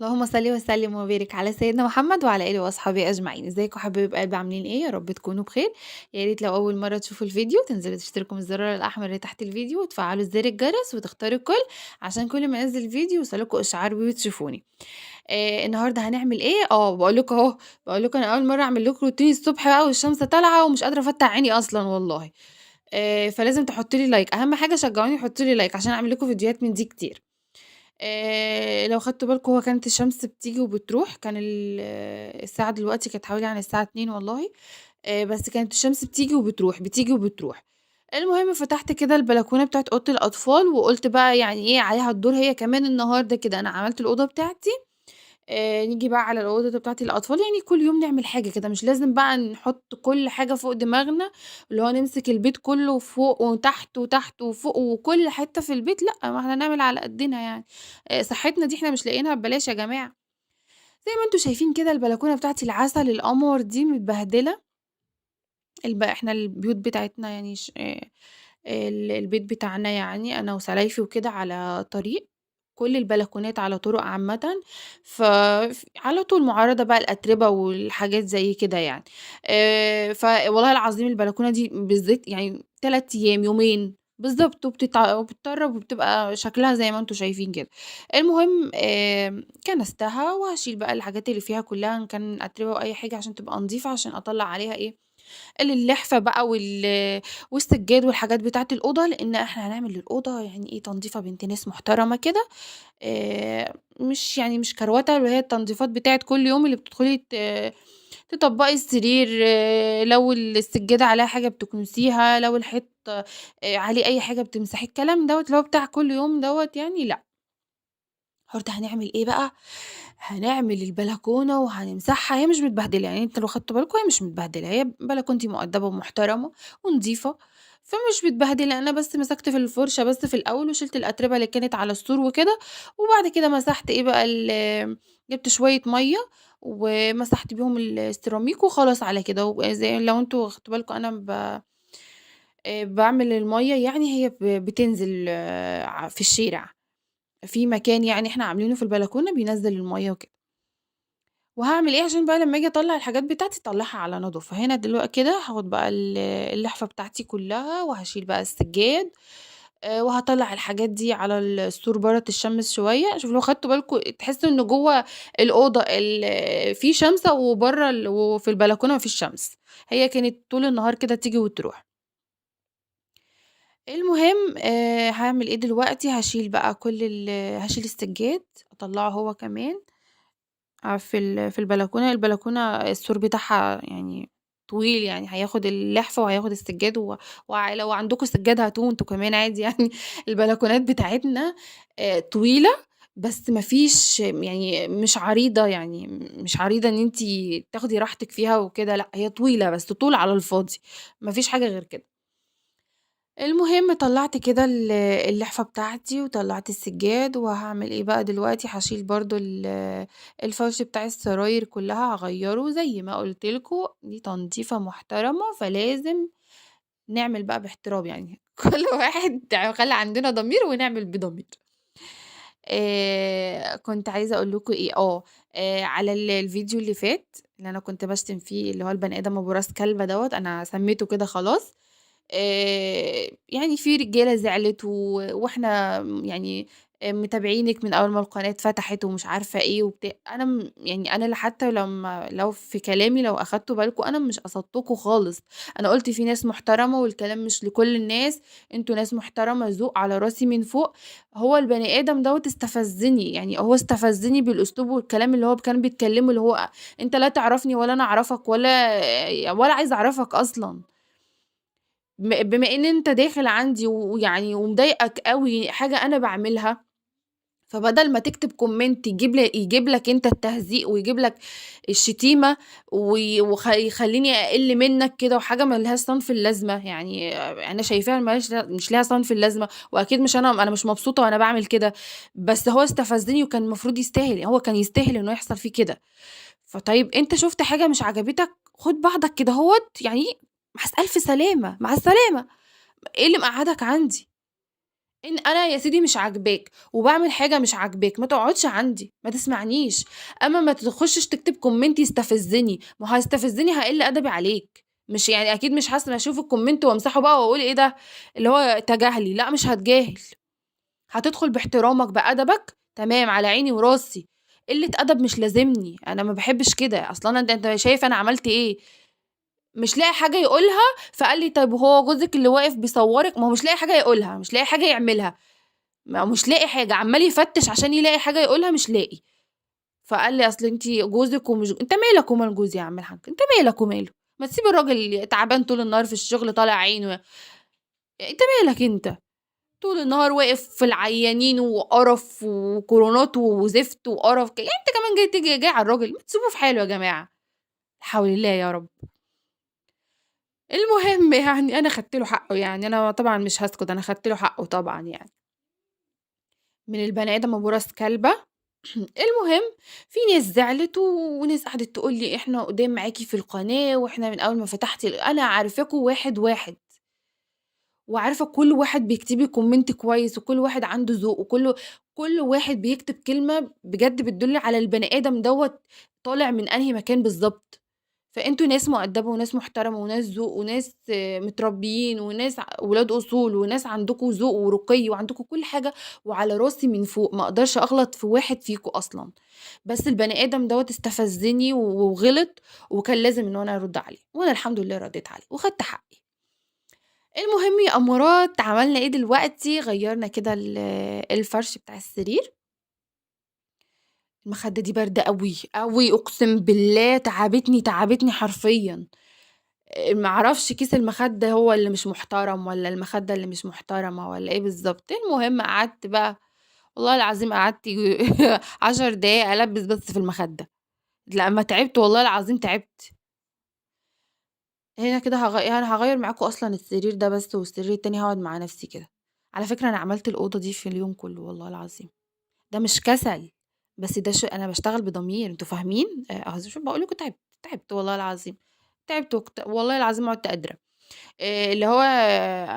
اللهم صل وسلم وبارك على سيدنا محمد وعلى آله وأصحابه أجمعين، ازيكم حبايب قلبي عاملين إيه؟ يا رب تكونوا بخير، يا ريت لو أول مرة تشوفوا الفيديو تنزلوا تشتركوا من الزرار الأحمر اللي تحت الفيديو وتفعلوا زر الجرس وتختاروا الكل عشان كل ما أنزل فيديو يوصلكوا إشعار بيه وتشوفوني. النهارده هنعمل إيه؟ باقول لكم أهو، باقول لكم أنا أول مرة أعمل لكم روتين الصبح بقى والشمس طالعة ومش قادرة أفتح عيني أصلًا والله، فلازم تحطوا لي لايك، أهم حاجة شجعوني وحطوا لي لايك عشان أعمل لكم فيديوهات من دي كتير. لو خدتوا بالكم هو كانت الشمس بتيجي وبتروح، كان الساعة دلوقتي كانت حوالي عن الساعة 14:00 والله، بس كانت الشمس بتيجي وبتروح، بتيجي وبتروح. المهم فتحت كده البلكونة بتاعة أوضة الأطفال، وقُلت بقى يعني إيه عليها الدور هي كمان النهارده كده، أنا عملت الأوضة بتاعتي، نيجي بقى على الأوضة بتاعة الأطفال، يعني كل يوم نعمل حاجة كده، مش لازم بقى نحط كل حاجة فوق دماغنا، اللي هو نمسك البيت كله فوق وتحت، وتحت وفوق وكل حتة في البيت، لأ، ما إحنا نعمل على قدنا يعني، صحتنا دي إحنا مش لاقيينها ببلاش يا جماعة. زي ما أنتم شايفين كده البلكونة بتاعتي العسل القمر دي متبهدلة، إحنا البيوت بتاعتنا يعني البيت بتاعنا يعني أنا وسلايفي وكده على طريق، كل البلكونات على طرق عامةً، على طول مُعرّضة بقى للأتربة والحاجات زي كده يعني. والله العظيم البلكونة دي بالذات يعني 3 أيام، يومين بالضبط، وبتطرّب وبتبقى شكلها زي ما أنتم شايفين كده. المهم كنستها وهاشيل بقى الحاجات اللي فيها كلّها إن كان أتربة أو أي حاجة عشان تبقى نضيفة، عشان أطلّع عليها إيه، اللحفة بقى والسجاد والحاجات بتاعة الأوضة، لإن إحنا هنعمل الأوضة يعني إيه، تنضيفة بنت ناس محترمة كده، مش يعني مش كروتة اللي هي التنضيفات بتاعة كل يوم اللي بتدخلي تطبّقي السرير، لو السجادة عليها حاجة بتكنسيها، لو الحيط عليه أي حاجة بتمسحيه، الكلام دوّة اللي هو بتاع كل يوم دوّة يعني لأ. النهارده هنعمل إيه بقى، هنعمل البلكونة وهنمسحها، هي مش متبهدلة، يعني أنتم لو خدتوا بالكم هي مش متبهدلة، هي بلكونتي مؤدّبة ومحترمة ونضيفة، فمش متبهدلة، أنا بس مسكت في الفرشة بس في الأول وشِلت الأتربة اللي كانت على السور وكده، وبعد كده مسحت إيه بقى جِبت شوية مَيّة ومسحت بيهم السيراميك وخلاص على كده، وزي لو أنتم خدتوا بالكم أنا باعمل المَيّة يعني هي بتنزل في الشارع. في مكان يعني إحنا عاملينه في البلكونة بينزّل المَيّة وكده. وهاعمل إيه عشان بقى لمّا آجي أطلّع الحاجات بتاعتي أطلّعها على نضافة، هنا كده هاخد بقى اللحفة بتاعتي كلّها وهاشيل بقى السجاد، وهاطلّع الحاجات دي على السور برّه تتشمِّس شوية، شوفوا لو خدتوا بالكم تحسّوا إن جوّه الأوضة في شمسة وبرّه وفي البلكونة ما فيش شمس، هي كانت طول النهار كده تيجي وتروح. المهم هاعمل إيه دلوقتي، هاشيل بقى هاشيل السجاد أطلّعه هو كمان في البلكونة، البلكونة السور بتاعها يعني طويل، يعني هياخد اللحفة وهياخد السجاد لو عندكم سجاد هاتوه أنتم كمان عادي يعني البلكونات بتاعتنا طويلة، بس ما فيش يعني مش عريضة، يعني مش عريضة إن أنتِ تاخدي راحتِك فيها وكده لأ، هي طويلة بس طول على الفاضي، ما فيش حاجة غير كده. المهم طلّعت كده اللحفة بتاعتي وطلّعت السجاد، وهاعمل إيه بقى دلوقتي، هاشيل برضه الفرش بتاع السراير كلّها هاغيّره زي ما قُلت لكم، دي تنضيفة محترمة، فلازم نعمل بقى باحترام يعني كل واحد خلّي عندنا ضمير ونعمل بضمير. كنت عايزة أقول لكم إيه، على الفيديو اللي فات اللي أنا كنت باشتم فيه اللي هو البني آدم أبو راس كلبة دوّة، أنا سميته كده خلاص. يعني في رجالة زعلِت وإحنا يعني متابعينِك من أول ما القناة اتفتحت ومش عارفة إيه أنا يعني أنا حتى لو في كلامي لو أخدتوا بالكم أنا مش قصدتكم خالص، أنا قُلت في ناس محترمة والكلام مش لكل الناس، أنتم ناس محترمة ذوق على راسي من فوق، هو البني آدم دوّة استفزني، يعني هو استفزني بالأسلوب والكلام اللي هو كان بيتكلمه اللي هو أنت لا تعرفني ولا أنا أعرفك ولا عايزة أعرفك أصلًا. بما إن أنت داخل عندي ويعني ومضايقك أوي حاجة أنا باعملها، فبدل ما تكتب comment يجيب لك أنت التهزيق ويجيب لك الشتيمة يخلّيني أقِل منّك كده وحاجة ما لهاش صنف اللازمة، يعني أنا شايفاها مش ليها صنف اللازمة وأكيد مش أنا مش مبسوطة وأنا باعمل كده، بس هو استفزني وكان المفروض يستاهل، هو كان يستاهل إنه يحصل فيه كده. فطيب أنت شُفت حاجة مش عجبتك، خُد بعضك كدهوّة يعني مع ألف سلامة، مع السلامة، إيه اللي مقعّدك عندي؟ إن أنا يا سيدي مش عاجباك وباعمل حاجة مش عاجباك، ما تقعدش عندي، ما تسمعنيش، أمّا ما تخشش تكتب comment يستفزني، ما هو هيستفزني هاقِل أدبي عليك، مش يعني أكيد مش أشوف الcomment وامسحه بقى وأقول إيه ده، اللي هو تجاهلي، لأ مش هاتجاهل، هتدخل باحترامك بأدبك تمام على عيني وراسي، قِلّة أدب مش لازمني، أنا ما باحبش كده، أصل أنت شايف أنا عملت إيه، مش لاقي حاجة يقولها فقال لي: "طيب وهو جوزِك اللي واقف بيصوّرِك؟" ما هو مش لاقي حاجة يقولها، مش لاقي حاجة يعملها. ما هو مش لاقي حاجة، عمّال يفتش عشان يلاقي حاجة يقولها مش لاقي، فقال لي: "أصل أنتِ جوزِك ومش". أنت مالك ومال جوزي يا عم الحاج، أنت مالك وماله، ما تسيب الراجل تعبان طول النهار في الشغل طالع عينه، أنت مالك أنت، طول النهار واقف في العيانين وقرف وكورونات وزفت وقرف يعني أنت كمان جاي على الراجل، ما تسيبوه في حاله يا جماعة، لا حول الله يا رب. المهم يعني أنا خدت له حقه يعني، أنا طبعًا مش هاسكت، أنا خدت له حقه طبعًا يعني، من البني آدم أبو راس كلبة. المهم في ناس زعلت وناس قعدت تقول لي إحنا قُدام معاكِ في القناة وإحنا من أول ما فتحتِ أنا عارفاكم واحد، واحد، وعارفة كل واحد بيكتب لي comment كويس وكل واحد عنده ذوق كل واحد بيكتب كلمة بجد بتدُل على البني آدم دوّة طالع من أنهي مكان بالضبط. فأنتم ناس مؤدّبة وناس محترمة وناس ذوق وناس متربيين وناس ولاد أصول وناس عندكم ذوق ورقي وعندكم كل حاجة وعلى راسي من فوق، ما أقدرش أغلط في واحد فيكم أصلًا، بس البني آدم دوّة استفزني وغلط وكان لازم إن أنا أرُد عليه، وأنا الحمد لله رديت عليه وخدت حقي. المهم يا أمورات عملنا إيه دلوقتي، غيّرنا كده الفرش بتاع السرير، المخدة دي باردة أوي، أوي أقسم بالله تعبتني، تعبتني حرفيًا. ما أعرفش كيس المخدة هو اللي مش محترم والّا المخدة اللي مش محترمة والّا إيه بالضبط، المهم قعدت بقى والله العظيم قعدت ييجي 10 دقايق ألبّس بس في المخدة، لمّا تعبت والله العظيم تعبت. هنا كده أنا هاغيّر معاكم أصلًا السرير ده بس والسرير التاني هاقعد مع نفسي كده. على فكرة أنا عملت الأوضة دي في اليوم كلّه والله العظيم، ده مش كسل، بس ده أنا باشتغل بضمير أنتم فاهمين؟ شوف باقول لكم تعبت، تعبت والله العظيم، تعبت والله العظيم ما عُدت قادرة. اللي هو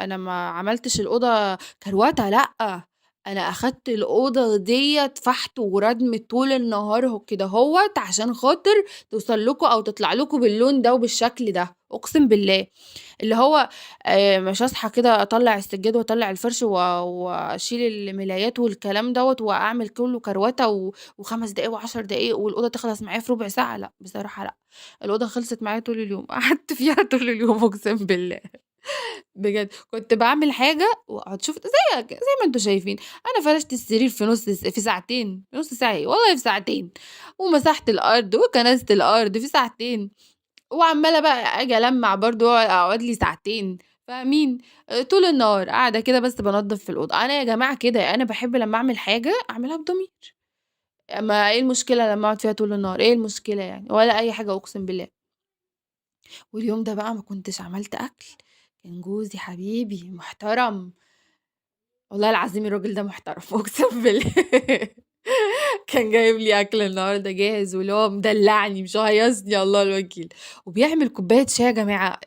أنا ما عملتش الأوضة كروَتة لأ، أنا أخدت الأوضة ديّة فحت وردم طول النهار كدهوّة عشان خاطر توصل لكم أو تطلع لكم باللون ده وبالشكل ده، أقسم بالله. اللي هو مش هاصحى كده أطلّع السجاد وأطلّع الفرش وأشيل الملايات والكلام دوّة وأعمل كلّه كروَتة و5 دقايق و10 دقايق والأوضة تخلص معايا في ربع ساعة، لأ، بصراحة لأ. الأوضة خلصت معايا طول اليوم، قعدت فيها طول اليوم أقسم بالله. بجد كنت باعمل حاجة وأقعد شُفت زي ما أنتم شايفين، أنا فرشت السرير في في ساعتين، نُص ساعة إيه، والله في ساعتين، ومسحت الأرض وكنست الأرض في ساعتين. وعمّالة بقى آجي ألمّع برضه أقعد لي ساعتين، فاهمين؟ طول النهار قاعدة كده بس بانضّف في الأوضة، أنا يا جماعة كده، أنا باحب لمّا أعمل حاجة أعملها بضمير، ما إيه المشكلة لمّا أقعد فيها طول النهار، إيه المشكلة يعني؟ ولا أي حاجة أقسم بالله. واليوم ده بقى ما كنتش عملت أكل، كان جوزي حبيبي محترم، والله العظيم الراجل ده محترم أقسم بالله كان جايب لي أكل النهارده جاهز، واللي هو مدلّعني مش مهيّصني الله الوكيل، وبيعمل كوباية شاي يا جماعة،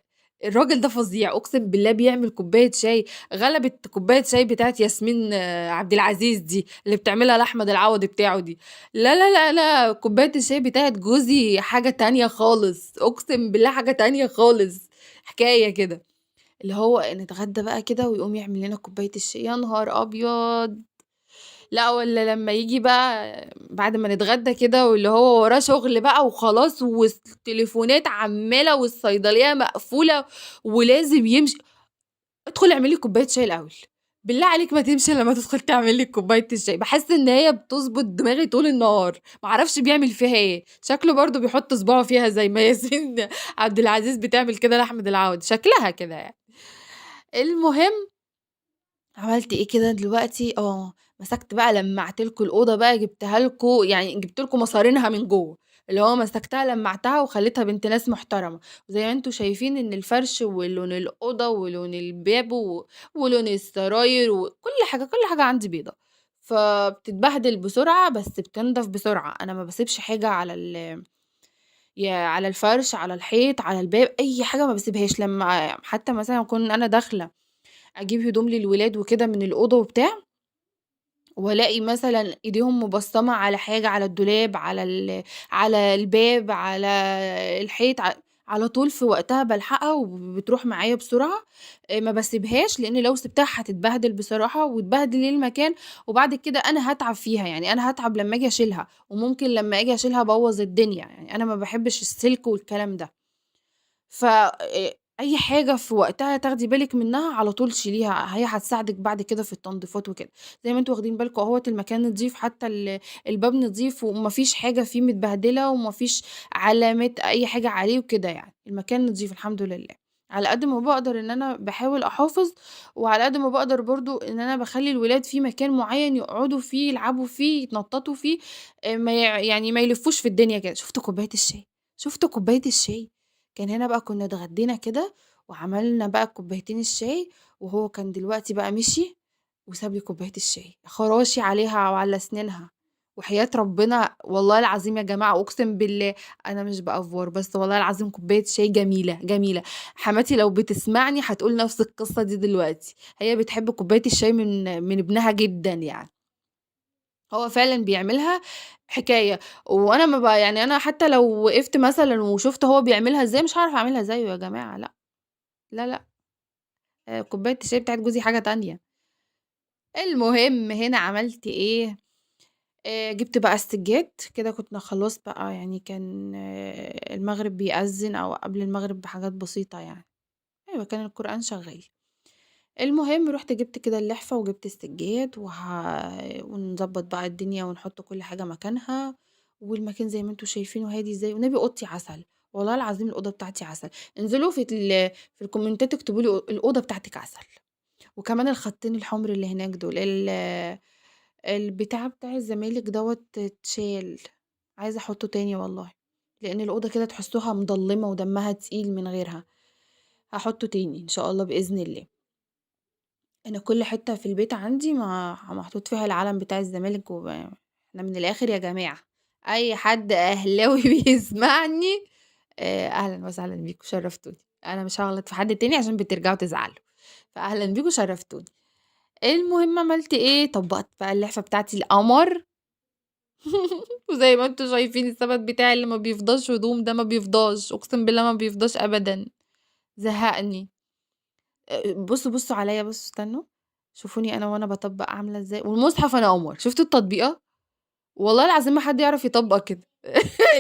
الراجل ده فظيع أقسم بالله بيعمل كوباية شاي غلبت كوباية شاي بتاعة ياسمين عبد العزيز دي، اللي بتعملها لأحمد العوضي بتاعه دي، لا، لا، لا، لا، كوباية الشاي بتاعة جوزي حاجة تانية خالص، أقسم بالله حاجة تانية خالص، حكاية كده. اللي هو نتغدى بقى كده ويقوم يعمل لنا كوباية الشاي، يا نهار أبيض! لأ والّا لمّا ييجي بقى بعد ما نتغدى كده واللي هو وراه شغل بقى وخلاص والتليفونات عمّالة والصيدلية مقفولة ولازم يمشي، ادخل اعمل لي كوباية شاي الأول، بالله عليك ما تمشي إلا لمّا تدخل تعمل لي كوباية الشاي، باحس إن هي بتضبط دماغي طول النهار، ما أعرفش بيعمل فيها إيه، شكله برضه بيحط صباعه فيها زي ما ياسمين عبد العزيز بتعمل كده لأحمد العوضي، شكلها كده يعني. المهم عملت إيه كده دلوقتي، مسكت بقى لمّعت لكم الأوضة بقى جبتها لكم يعني جبت لكم مصارينها من جوّه، اللي هو مسكتها لمّعتها وخليتها بنت ناس محترمة، وزي ما أنتم شايفين إن الفرش ولون الأوضة ولون الباب ولون السراير وكل حاجة، كل حاجة عندي بيضا، فبتتبهدل بسرعة بس بتنضف بسرعة، أنا ما باسيبش حاجة على الفرش، على الحيط، على الباب، أي حاجة ما باسيبهاش، لمّا حتى مثلًا أكون أنا داخلة أجيب هدوم للولاد وكده من الأوضة وبتاع، والاقي مثلًا إيديهم مبصّمة على حاجة، على الدولاب، على الباب، على الحيط، على طول في وقتها بالحقها وبتروح معايا بسرعة. ما باسيبهاش، لإن لو سِبتها هتتبهدل بصراحة وتبهدل المكان، وبعد كده أنا هاتعب فيها، يعني أنا هاتعب لمّا آجي أشيلها، وممكن لمّا آجي أشيلها أبوّظ الدنيا، يعني أنا ما باحبش السلك والكلام ده. ف أي حاجة في وقتها تاخدي بالِك منها على طول شيليها، هي هتساعدِك بعد كده في التنضيفات وكده، زي ما أنتم واخدين بالكم أهوّة المكان نضيف، حتى الباب نضيف وما فيش حاجة فيه متبهدلة وما فيش علامات أي حاجة عليه وكده يعني، المكان نضيف الحمد لله. على قد ما باقدر إن أنا باحاول أحافظ، وعلى قد ما باقدر برضه إن أنا باخلّي الولاد في مكان معيّن يقعدوا فيه، يلعبوا فيه، يتنططوا فيه، ما يعني ما يلفّوش في الدنيا كده. شُفتوا كوباية الشاي، شُفتوا كوباية الشاي؟ كان هنا بقى كنا اتغدينا كده، وعملنا بقى كوبايتين الشاي، وهو كان دلوقتي بقى مشي وساب لي كوباية الشاي، خراشي عليها وعلى أسنانها، وحياة ربنا والله العظيم يا جماعة أقسم بالله أنا مش بأفور، بس والله العظيم كوباية شاي جميلة، جميلة. حماتي لو بتسمعني هتقول نفس القصة دي دلوقتي، هي بتحب كوباية الشاي من ابنها جدًا يعني. هو فعلًا بيعملها حكاية، وأنا ما يعني أنا حتى لو وقفت مثلًا وشُفت هو بيعملها إزاي، مش هاعرف أعملها زيه يا جماعة لأ، لا، لأ، كوباية الشاي بتاعة جوزي حاجة تانية. المهم هنا عملت إيه، جِبت بقى السجاد، كده كنا خلاص بقى يعني كان المغرب بيأذن أو قبل المغرب بحاجات بسيطة يعني، أيوه كان القرآن شغال. المهم رُحت جِبت كده اللحفة وجِبت السجاد ونضبّط بقى الدنيا ونحُط كل حاجة مكانها، والمكان زي ما أنتم شايفينه هادي إزاي، والنبي أوضتي عسل، والله العظيم الأوضة بتاعتي عسل، انزلوا في الكومنتات اكتبوا لي الأوضة بتاعتِك عسل، وكمان الخطين الحُمر اللي هناك دول، البتاع بتاع الزمالك دوّة اتشال، عايزة أحُطّه تاني والله، لإن الأوضة كده تحسّوها مضلِّمة ودمّها تقيل من غيرها، هاحُطّه تاني إن شاء الله بإذن الله. أنا كل حتّة في البيت عندي محطوط فيها العلم بتاع الزمالك إحنا من الآخر يا جماعة، أي حد أهلاوي بيسمعني أهلًا وسهلًا بيكم شرّفتوني، أنا مش هاغلط في حد تاني عشان بترجعوا تزعلوا، فأهلًا بيكم شرّفتوني. المهم عملت إيه، طبّقت بقى اللحفة بتاعتي القمر وزي ما أنتم شايفين الثبت بتاعي اللي ما بيفضاش هدوم ده ما بيفضاش، أقسم بالله ما بيفضاش أبدًا، زهقني. بُصّوا عليَّ بُصّوا استنوا، شوفوني أنا وأنا باطبّق عاملة إزاي، والمصحف أنا قمر، شُفتوا التطبيقة؟ والله العظيم ما حد يعرف يطبّق كده،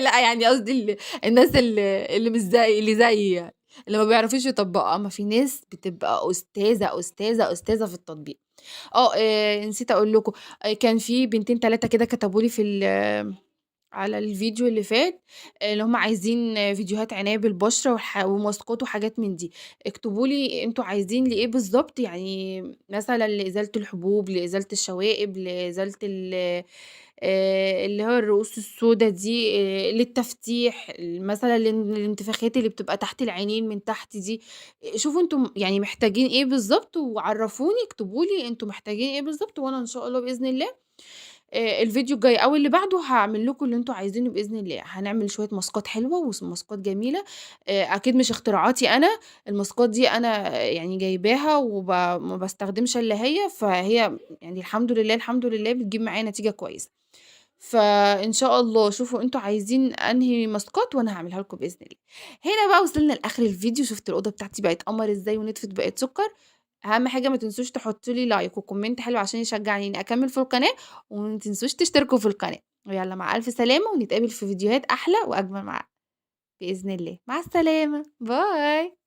لأ يعني قصدي الناس اللي مش اللي زيي يعني، اللي ما بيعرفوش يطبّقوا، أمّا في ناس بتبقى أستاذة، أستاذة، أستاذة في التطبيق. نسيت أقول لكم، كان في بنتين 3 كده كتبوا لي على الفيديو اللي فات، اللي هُم عايزين فيديوهات عناية بالبشرة وماسكات وحاجات من دي، اكتبوا لي أنتم عايزين لإيه بالضبط، يعني مثلًا لإزالة الحبوب، لإزالة الشوائب، لإزالة اللي هو الرؤوس السودا دي، للتفتيح، مثلًا الانتفاخات اللي بتبقى تحت العينين من تحت دي، شوفوا أنتم يعني محتاجين إيه بالضبط وعرّفوني، اكتبوا لي أنتم محتاجين إيه بالضبط، وأنا إن شاء الله بإذن الله الفيديو الجاي أو اللي بعده هاعمل لكم اللي أنتم عايزينه بإذن الله، هنعمل شوية ماسكات حلوة ماسكات جميلة، أكيد مش اختراعاتي أنا، الماسكات دي أنا يعني جايباها ما باستخدمش إلا هي، فهي يعني الحمد لله، الحمد لله بتجيب معايا نتيجة كويسة. فإن شاء الله شوفوا أنتم عايزين أنهي ماسكات وأنا هاعملها لكم بإذن الله. هنا بقى وصلنا لآخر الفيديو، شُفتوا الأوضة بتاعتي بقت قمر إزاي ونطفت بقت سُكّر، أهم حاجة ما تنسوش تحطّوا لي لايك وكومنت حلو عشان يشجعني إني أكمّل في القناة، وما تنسوش تشتركوا في القناة، ويالّا مع ألف سلامة ونتقابل في فيديوهات أحلى وأجمل بإذن الله. مع السلامة، باي.